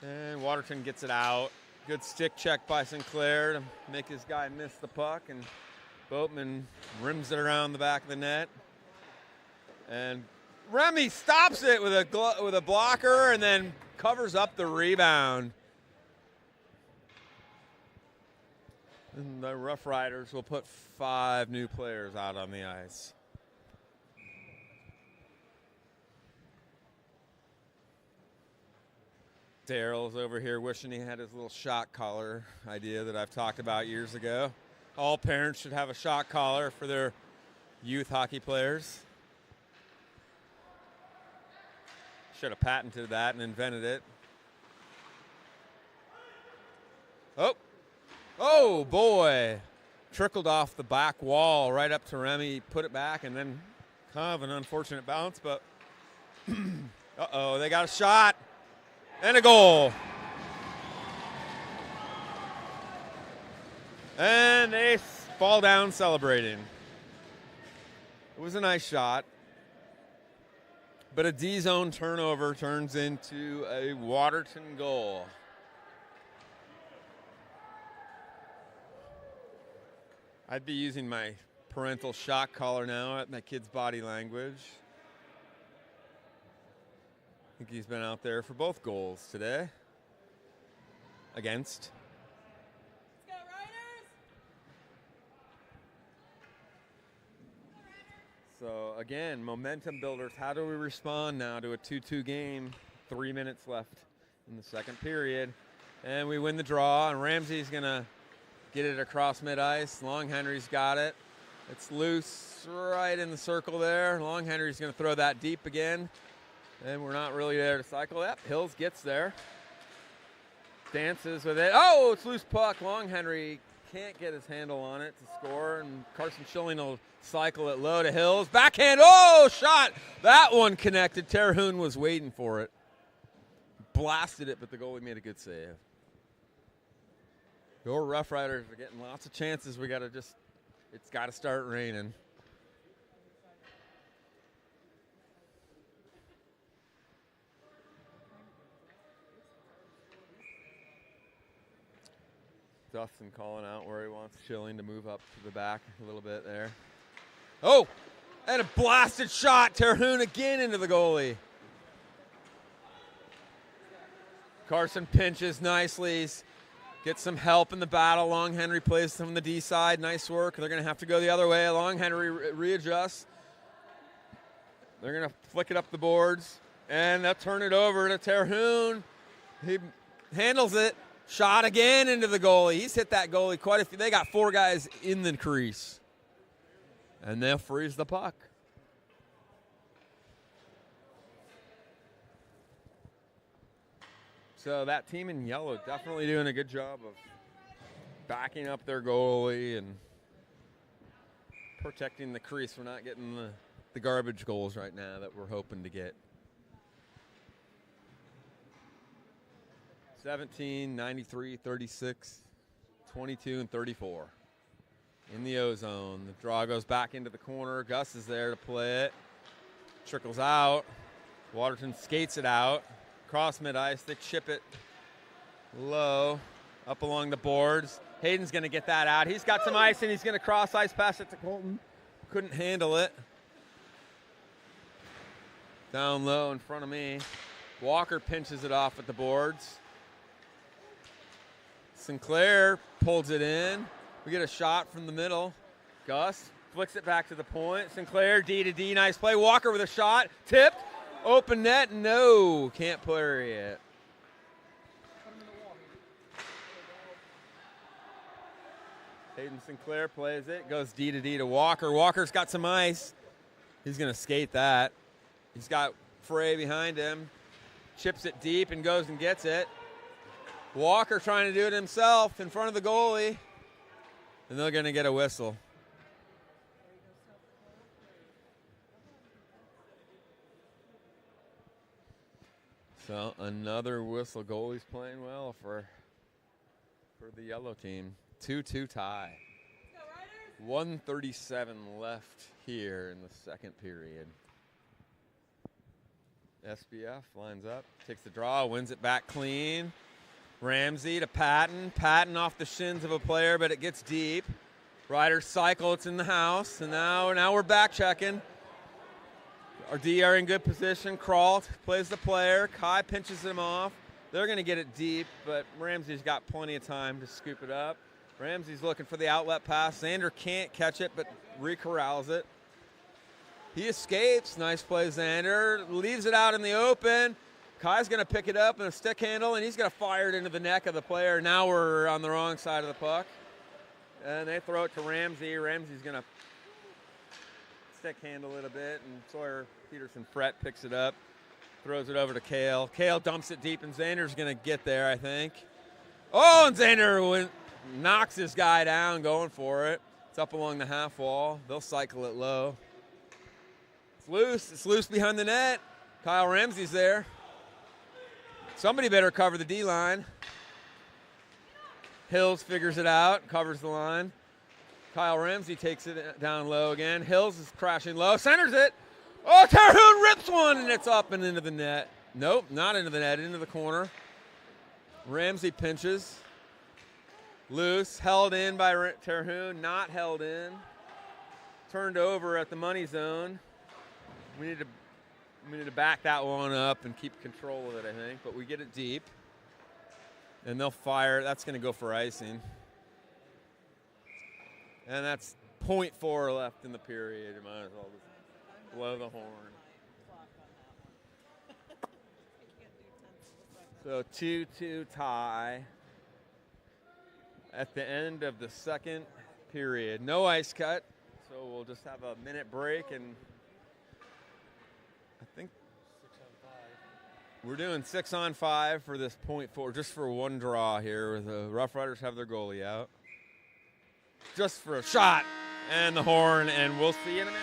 And Watertown gets it out. Good stick check by Sinclair to make his guy miss the puck. And Boatman rims it around the back of the net. And Remy stops it with a blocker and then covers up the rebound. And the Rough Riders will put 5 new players out on the ice. Daryl's over here wishing he had his little shot collar idea that I've talked about years ago. All parents should have a shot collar for their youth hockey players. Should have patented that and invented it. Oh boy. Trickled off the back wall right up to Remy, put it back, and then kind of an unfortunate bounce, but uh-oh, they got a shot and a goal. And they fall down celebrating. It was a nice shot, but a D-zone turnover turns into a Watertown goal. I'd be using my parental shock collar now at my kid's body language. I think he's been out there for both goals today. Against. Let's go, Riders! So again, momentum builders. How do we respond now to a 2-2 game? 3 minutes left in the second period. And we win the draw, and Ramsey's gonna get it across mid-ice. Long Henry's got it. It's loose right in the circle there. Long Henry's going to throw that deep again. And we're not really there to cycle. Yep, Hills gets there. Dances with it. Oh, it's loose puck. Long Henry can't get his handle on it to score. And Carson Schilling will cycle it low to Hills. Backhand. Oh, shot. That one connected. Terhune was waiting for it. Blasted it, but the goalie made a good save. Your Rough Riders are getting lots of chances. It's got to start raining. Dustin calling out where he wants Schilling to move up to the back a little bit there. Oh, and a blasted shot. Terhune again into the goalie. Carson pinches nicely. Gets some help in the battle. Long Henry plays from the D side. Nice work. They're going to have to go the other way. Long Henry readjusts. They're going to flick it up the boards. And they'll turn it over to Terhune. He handles it. Shot again into the goalie. He's hit that goalie quite a few. They got 4 guys in the crease. And they'll freeze the puck. So that team in yellow definitely doing a good job of backing up their goalie and protecting the crease. We're not getting the garbage goals right now that we're hoping to get. 17, 93, 36, 22, and 34. In the O-zone. The draw goes back into the corner. Gus is there to play it. Trickles out. Watertown skates it out. Cross mid-ice, they chip it low, up along the boards. Hayden's going to get that out. He's got some ice, and he's going to cross-ice pass it to Colton. Couldn't handle it. Down low in front of me. Walker pinches it off at the boards. Sinclair pulls it in. We get a shot from the middle. Gus flicks it back to the point. Sinclair, D to D, nice play. Walker with a shot, tipped. Open net, no, can't put her yet. Hayden Sinclair plays it, goes D to D to Walker. Walker's got some ice. He's going to skate that. He's got Frey behind him. Chips it deep and goes and gets it. Walker trying to do it himself in front of the goalie. And they're going to get a whistle. So another whistle. Goalie's playing well for the yellow team. 2-2 tie. 1:37 left here in the second period. SBF lines up, takes the draw, wins it back clean. Ramsey to Patton. Patton off the shins of a player, but it gets deep. Riders cycle, it's in the house, and now we're back checking. Our D are in good position. Crawl plays the player. Kai pinches him off. They're going to get it deep, but Ramsey's got plenty of time to scoop it up. Ramsey's looking for the outlet pass. Xander can't catch it, but recorrals it. He escapes. Nice play, Xander. Leaves it out in the open. Kai's going to pick it up in a stick handle, and he's going to fire it into the neck of the player. Now we're on the wrong side of the puck. And they throw it to Ramsey. Ramsey's going to stick handle it a bit, and Sawyer Peterson-Frett picks it up, throws it over to Kale. Kale dumps it deep, and Xander's going to get there, I think. Oh, and Xander knocks this guy down going for it. It's up along the half wall. They'll cycle it low. It's loose. It's loose behind the net. Kyle Ramsey's there. Somebody better cover the D-line. Hills figures it out, covers the line. Kyle Ramsey takes it down low again. Hills is crashing low, centers it. Oh, Terhune rips one, and it's up and into the net. Nope, not into the net, into the corner. Ramsey pinches. Loose, held in by Terhune, not held in. Turned over at the money zone. We need to back that one up and keep control of it, I think, but we get it deep. And they'll fire. That's going to go for icing. And that's .4 left in the period. You might as well just blow the horn. So 2-2 tie at the end of the second period. No ice cut, so we'll just have a minute break, and I think we're doing 6-on-5 for this .4, just for one draw here. The Rough Riders have their goalie out. Just for a shot and the horn, and we'll see you in a minute.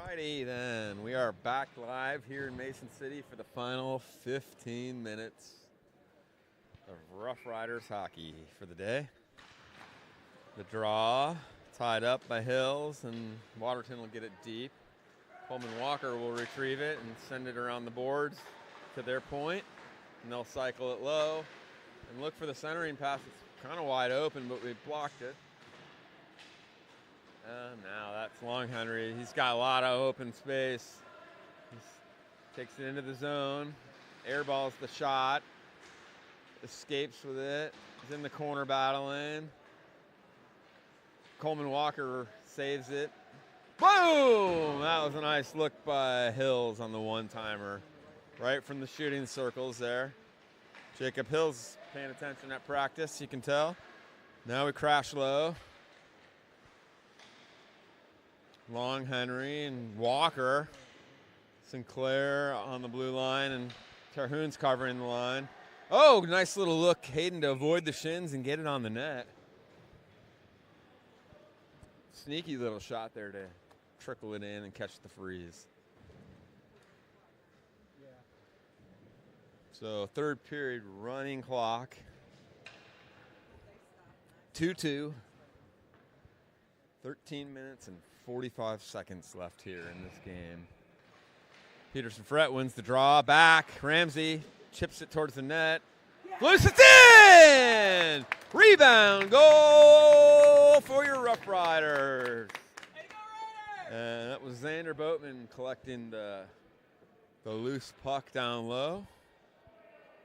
Alrighty then, we are back live here in Mason City for the final 15 minutes of Rough Riders hockey for the day. The draw tied up by Hills, and Watertown will get it deep. Coleman Walker will retrieve it and send it around the boards to their point, and they'll cycle it low. And look for the centering pass. It's kind of wide open, but we blocked it. Now that's Long Henry. He's got a lot of open space. He takes it into the zone. Airballs the shot. Escapes with it. He's in the corner battling. Coleman Walker saves it. Boom! That was a nice look by Hills on the one-timer. Right from the shooting circles there. Jacob Hills paying attention at practice, you can tell. Now we crash low. Long Henry and Walker. Sinclair on the blue line, and Terhun's covering the line. Oh, nice little look, Hayden, to avoid the shins and get it on the net. Sneaky little shot there to trickle it in and catch the freeze. Yeah. So third period running clock. 2-2. 13 minutes and 45 seconds left here in this game. Peterson Fret wins the draw. Back. Ramsey chips it towards the net. Loose it in! Rebound. Goal for your Rough Riders. And that was Xander Boatman collecting the loose puck down low.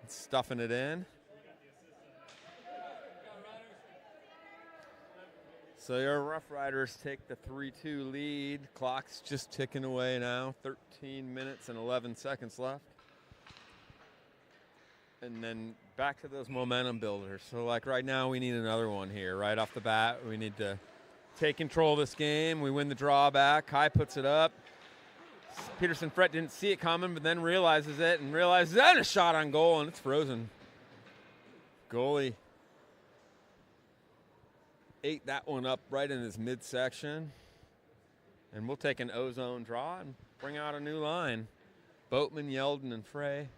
And stuffing it in. So your Rough Riders take the 3-2 lead. Clock's just ticking away now. 13 minutes and 11 seconds left. And then back to those momentum builders. So like right now we need another one here. Right off the bat, we need to take control of this game. We win the draw back. Kai puts it up. Peterson Fret didn't see it coming, but then realizes it and realizes that a shot on goal, and it's frozen. Goalie ate that one up right in his midsection. And we'll take an ozone draw and bring out a new line. Boatman, Yeldon, and Frey.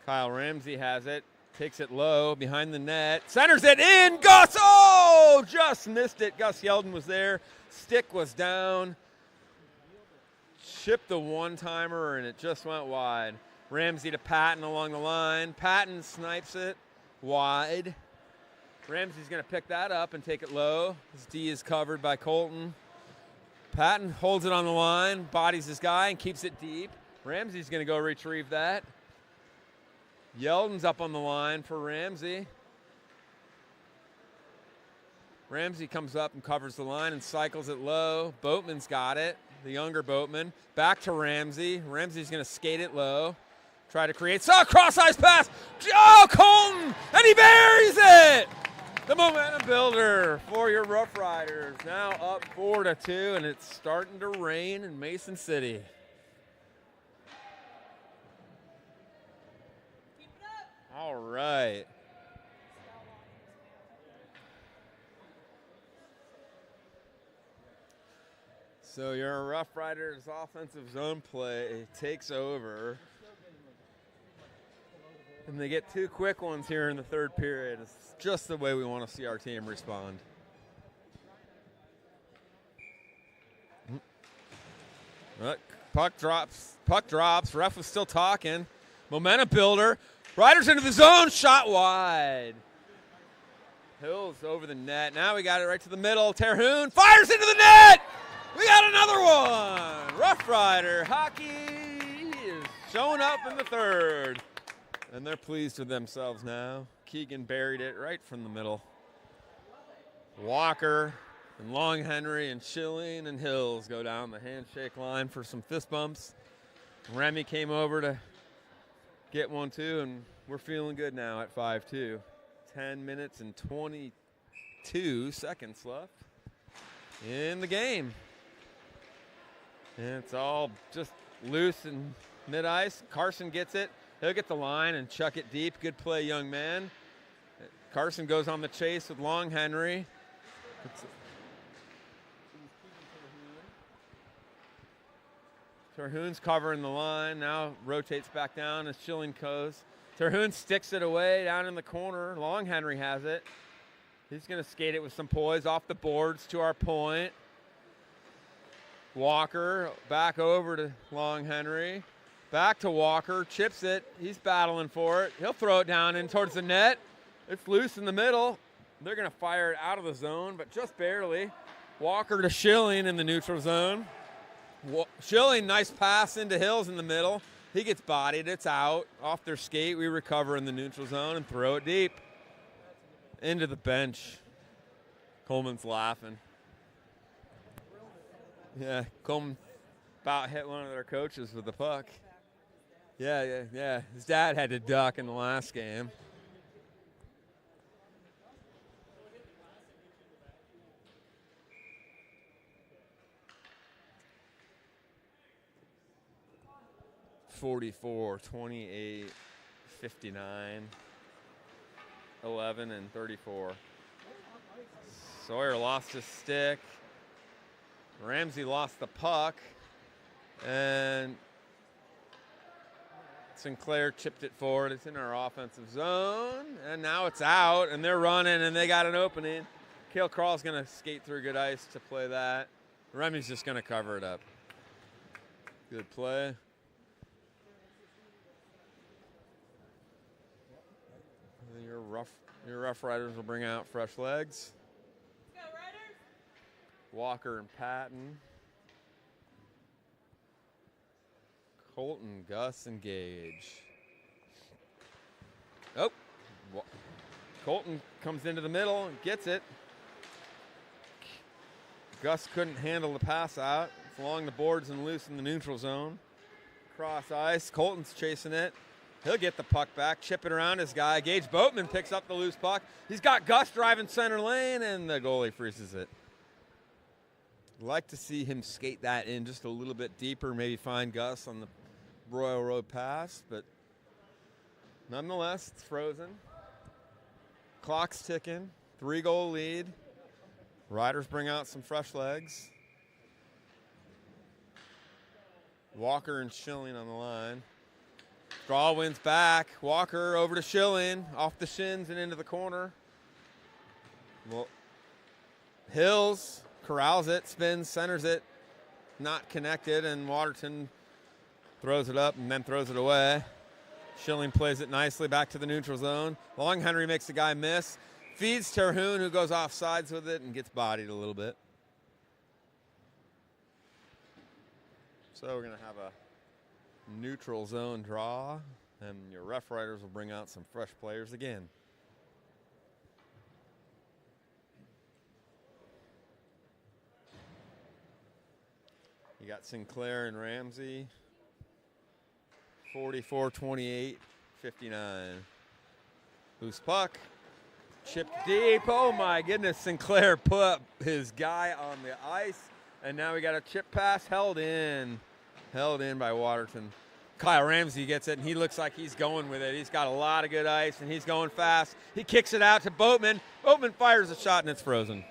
Kyle Ramsey has it, takes it low behind the net, centers it in. Gus, oh, just missed it. Gus Yeldon was there. Stick was down. Chipped the one-timer, and it just went wide. Ramsey to Patton along the line. Patton snipes it wide. Ramsey's going to pick that up and take it low. His D is covered by Colton. Patton holds it on the line, bodies his guy, and keeps it deep. Ramsey's going to go retrieve that. Yeldon's up on the line for Ramsey. Ramsey comes up and covers the line and cycles it low. Boatman's got it, the younger Boatman. Back to Ramsey. Ramsey's going to skate it low. Try to create, cross-ice pass. Oh, Colton, and he buries it! The momentum builder for your Rough Riders. Now up 4-2, and it's starting to rain in Mason City. All right. So your Rough Riders offensive zone play takes over. And they get two quick ones here in the third period. It's just the way we want to see our team respond. Puck drops. Ref was still talking. Momentum builder. Riders into the zone, shot wide. Hills over the net. Now we got it right to the middle. Terhune fires into the net. We got another one. Rough Rider hockey is showing up in the third. And they're pleased with themselves now. Keegan buried it right from the middle. Walker and Long Henry and Schilling and Hills go down the handshake line for some fist bumps. Remy came over to get one too, and we're feeling good now at 5-2. 10 minutes and 22 seconds left in the game. And it's all just loose and mid-ice. Carson gets it. He'll get the line and chuck it deep. Good play, young man. Carson goes on the chase with Long Henry. Terhune's covering the line. Now rotates back down as Schilling goes. Terhune sticks it away down in the corner. Long Henry has it. He's going to skate it with some poise off the boards to our point. Walker back over to Long Henry. Back to Walker, chips it. He's battling for it. He'll throw it down in towards the net. It's loose in the middle. They're going to fire it out of the zone, but just barely. Walker to Schilling in the neutral zone. Schilling, nice pass into Hills in the middle. He gets bodied. It's out. Off their skate, we recover in the neutral zone and throw it deep. Into the bench. Coleman's laughing. Yeah, Coleman about hit one of their coaches with the puck. Yeah. His dad had to duck in the last game. (44, 28, 59, 11, and 34. Sawyer lost his stick. Ramsey lost the puck. And Sinclair chipped it forward. It's in our offensive zone. And now it's out, and they're running, and they got an opening. Cale Crawl's going to skate through good ice to play that. Remy's just going to cover it up. Good play. Your Rough Riders will bring out fresh legs. Let's go, Riders. Walker and Patton. Colton, Gus, and Gage. Oh, Colton comes into the middle and gets it. Gus couldn't handle the pass out. It's along the boards and loose in the neutral zone. Cross ice. Colton's chasing it. He'll get the puck back, chip it around his guy. Gage Boatman picks up the loose puck. He's got Gus driving center lane, and the goalie freezes it. I'd like to see him skate that in just a little bit deeper, maybe find Gus on the Royal Road pass, but nonetheless, it's frozen. Clock's ticking. 3-goal lead. Riders bring out some fresh legs. Walker and Schilling on the line. Straw wins back. Walker over to Schilling, off the shins and into the corner. Well, Hills corrals it, spins, centers it, not connected, and Watertown throws it up and then throws it away. Schilling plays it nicely back to the neutral zone. Long Henry makes the guy miss. Feeds Terhune, who goes off sides with it and gets bodied a little bit. So we're going to have a neutral zone draw, and your Rough Riders will bring out some fresh players again. You got Sinclair and Ramsey. 44, 28, 59. Loose puck. Chipped deep. Oh my goodness. Sinclair put his guy on the ice, and now we got a chip pass held in. Held in by Watertown. Kyle Ramsey gets it, and he looks like he's going with it. He's got a lot of good ice, and he's going fast. He kicks it out to Boatman. Boatman fires a shot, and it's frozen.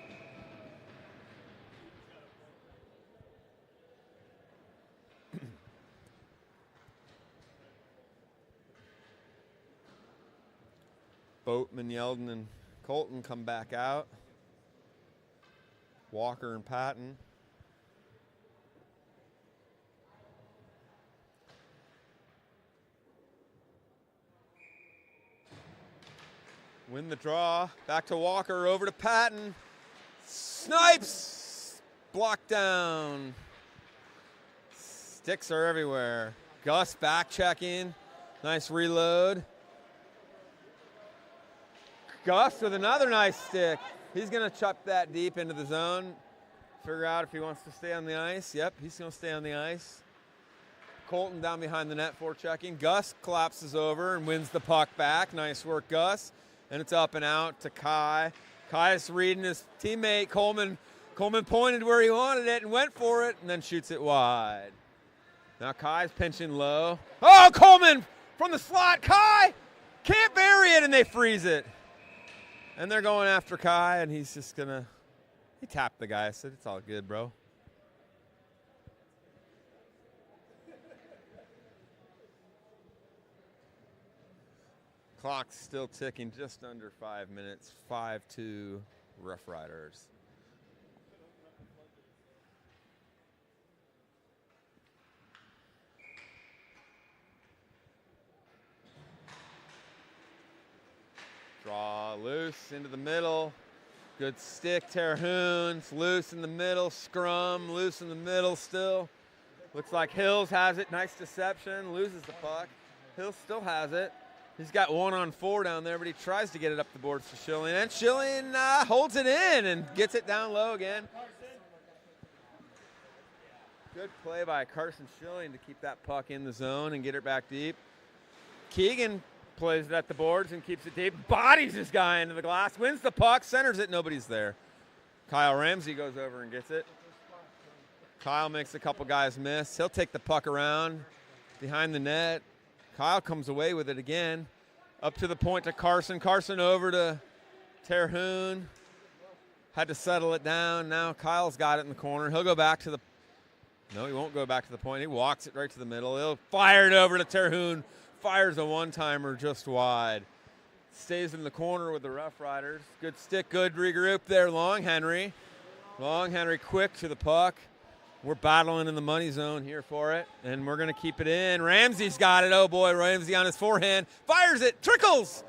Boatman, Yeldon, and Colton come back out. Walker and Patton. Win the draw. Back to Walker, over to Patton. Snipes! Blocked down. Sticks are everywhere. Gus back checking. Nice reload. Gus with another nice stick. He's going to chuck that deep into the zone. Figure out if he wants to stay on the ice. Yep, he's going to stay on the ice. Colton down behind the net forechecking. Gus collapses over and wins the puck back. Nice work, Gus. And it's up and out to Kai. Kai's reading his teammate, Coleman. Coleman pointed where he wanted it and went for it and then shoots it wide. Now Kai's pinching low. Oh, Coleman from the slot. Kai can't bury it, and they freeze it. And they're going after Kai, and he's just going to, he tapped the guy. I said, it's all good, bro. Clock's still ticking, just under 5 minutes. 5-2 Rough Riders. Draw loose into the middle. Good stick, Terhune. Loose in the middle. Scrum, loose in the middle still. Looks like Hills has it. Nice deception. Loses the puck. Hills still has it. He's got 1-on-4 down there, but he tries to get it up the boards to Schilling. And Schilling holds it in and gets it down low again. Good play by Carson Schilling to keep that puck in the zone and get it back deep. Keegan plays it at the boards and keeps it deep. Bodies his guy into the glass. Wins the puck. Centers it. Nobody's there. Kyle Ramsey goes over and gets it. Kyle makes a couple guys miss. He'll take the puck around behind the net. Kyle comes away with it again. Up to the point to Carson. Carson over to Terhune. Had to settle it down. Now Kyle's got it in the corner. He'll go back to the... No, he won't go back to the point. He walks it right to the middle. He'll fire it over to Terhune. Fires a one-timer just wide. Stays in the corner with the Rough Riders. Good stick, good regroup there. Long Henry. Long Henry quick to the puck. We're battling in the money zone here for it, and we're going to keep it in. Ramsey's got it. Oh, boy, Ramsey on his forehand. Fires it. Trickles.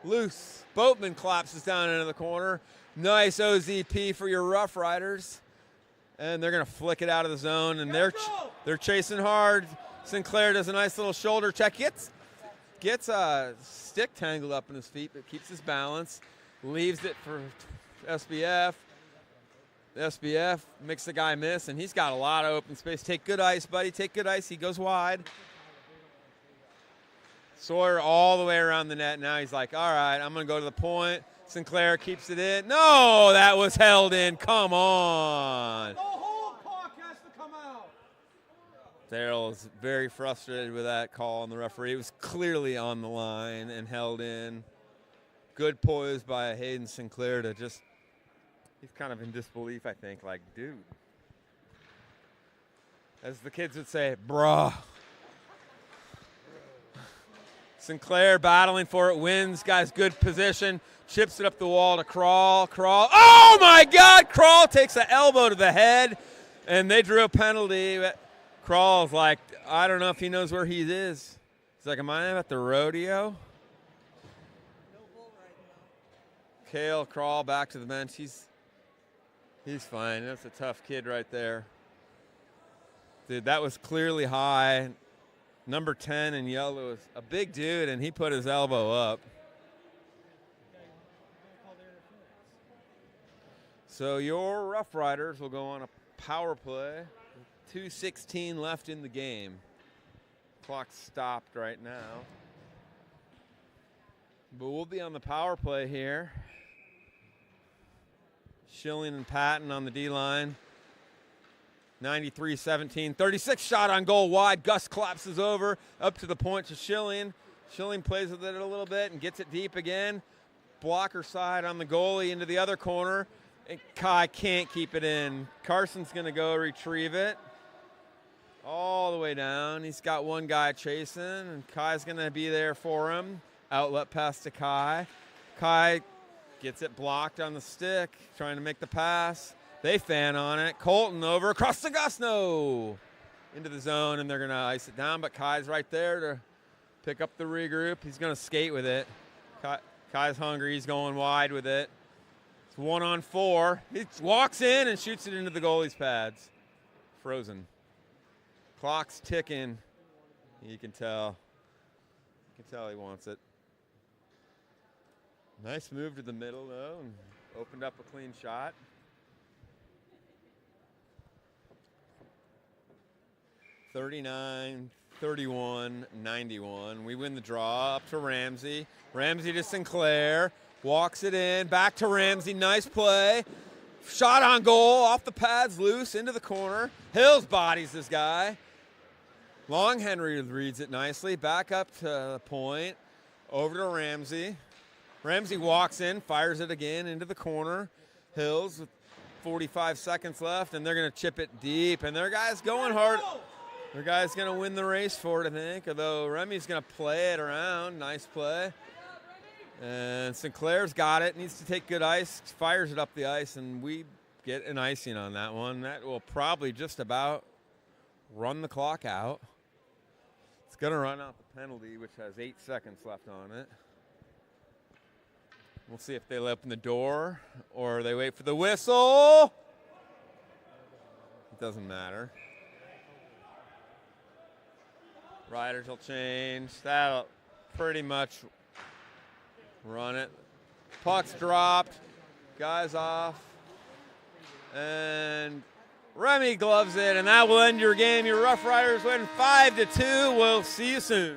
Loose. Boatman collapses down into the corner. Nice OZP for your Rough Riders. And they're going to flick it out of the zone, and they're chasing hard. Sinclair does a nice little shoulder check. Gets a stick tangled up in his feet, but keeps his balance. Leaves it for SBF. SBF makes the guy miss, and he's got a lot of open space. Take good ice, buddy. Take good ice. He goes wide. Sawyer all the way around the net. Now he's like, all right, I'm going to go to the point. Sinclair keeps it in. No, that was held in. Come on. The whole puck has to come out. Darryl is very frustrated with that call on the referee. It was clearly on the line and held in. Good poise by Hayden Sinclair to just... He's kind of in disbelief, I think, like, dude. As the kids would say, bruh. Sinclair battling for it, wins, guy's good position, chips it up the wall to Crawl. Oh, my God! Crawl takes an elbow to the head, and they drew a penalty. Crawl's like, I don't know if he knows where he is. He's like, am I at the rodeo? Kale Crawl back to the bench. He's fine. That's a tough kid right there. Dude, that was clearly high. Number 10 in yellow is a big dude, and he put his elbow up. So your Rough Riders will go on a power play. 2:16 left in the game. Clock stopped right now. But we'll be on the power play here. Schilling and Patton on the D-line. 93-17. 36 shot on goal wide. Gus collapses over. Up to the point to Schilling. Schilling plays with it a little bit and gets it deep again. Blocker side on the goalie into the other corner. And Kai can't keep it in. Carson's going to go retrieve it. All the way down. He's got one guy chasing, and Kai's going to be there for him. Outlet pass to Kai. Kai gets it blocked on the stick, trying to make the pass. They fan on it. Colton over across the Gusno into the zone, and they're going to ice it down. But Kai's right there to pick up the regroup. He's going to skate with it. Kai's hungry. He's going wide with it. It's 1-on-4. He walks in and shoots it into the goalie's pads. Frozen. Clock's ticking. You can tell. You can tell he wants it. Nice move to the middle, though, and opened up a clean shot. $39, 31, 91. We win the draw. Up to Ramsey. Ramsey to Sinclair. Walks it in. Back to Ramsey. Nice play. Shot on goal. Off the pads. Loose. Into the corner. Hills bodies this guy. Long Henry reads it nicely. Back up to the point. Over to Ramsey. Ramsey walks in, fires it again into the corner. Hills with 45 seconds left, and they're going to chip it deep. And their guy's going hard. Their guy's going to win the race for it, I think, although Remy's going to play it around. Nice play. And Sinclair's got it. Needs to take good ice. Fires it up the ice, and we get an icing on that one. That will probably just about run the clock out. It's going to run out the penalty, which has 8 seconds left on it. We'll see if they open the door or they wait for the whistle. It doesn't matter. Riders will change. That'll pretty much run it. Puck's dropped. Guys off. And Remy gloves it, and that will end your game. Your Rough Riders win 5-2. We'll see you soon.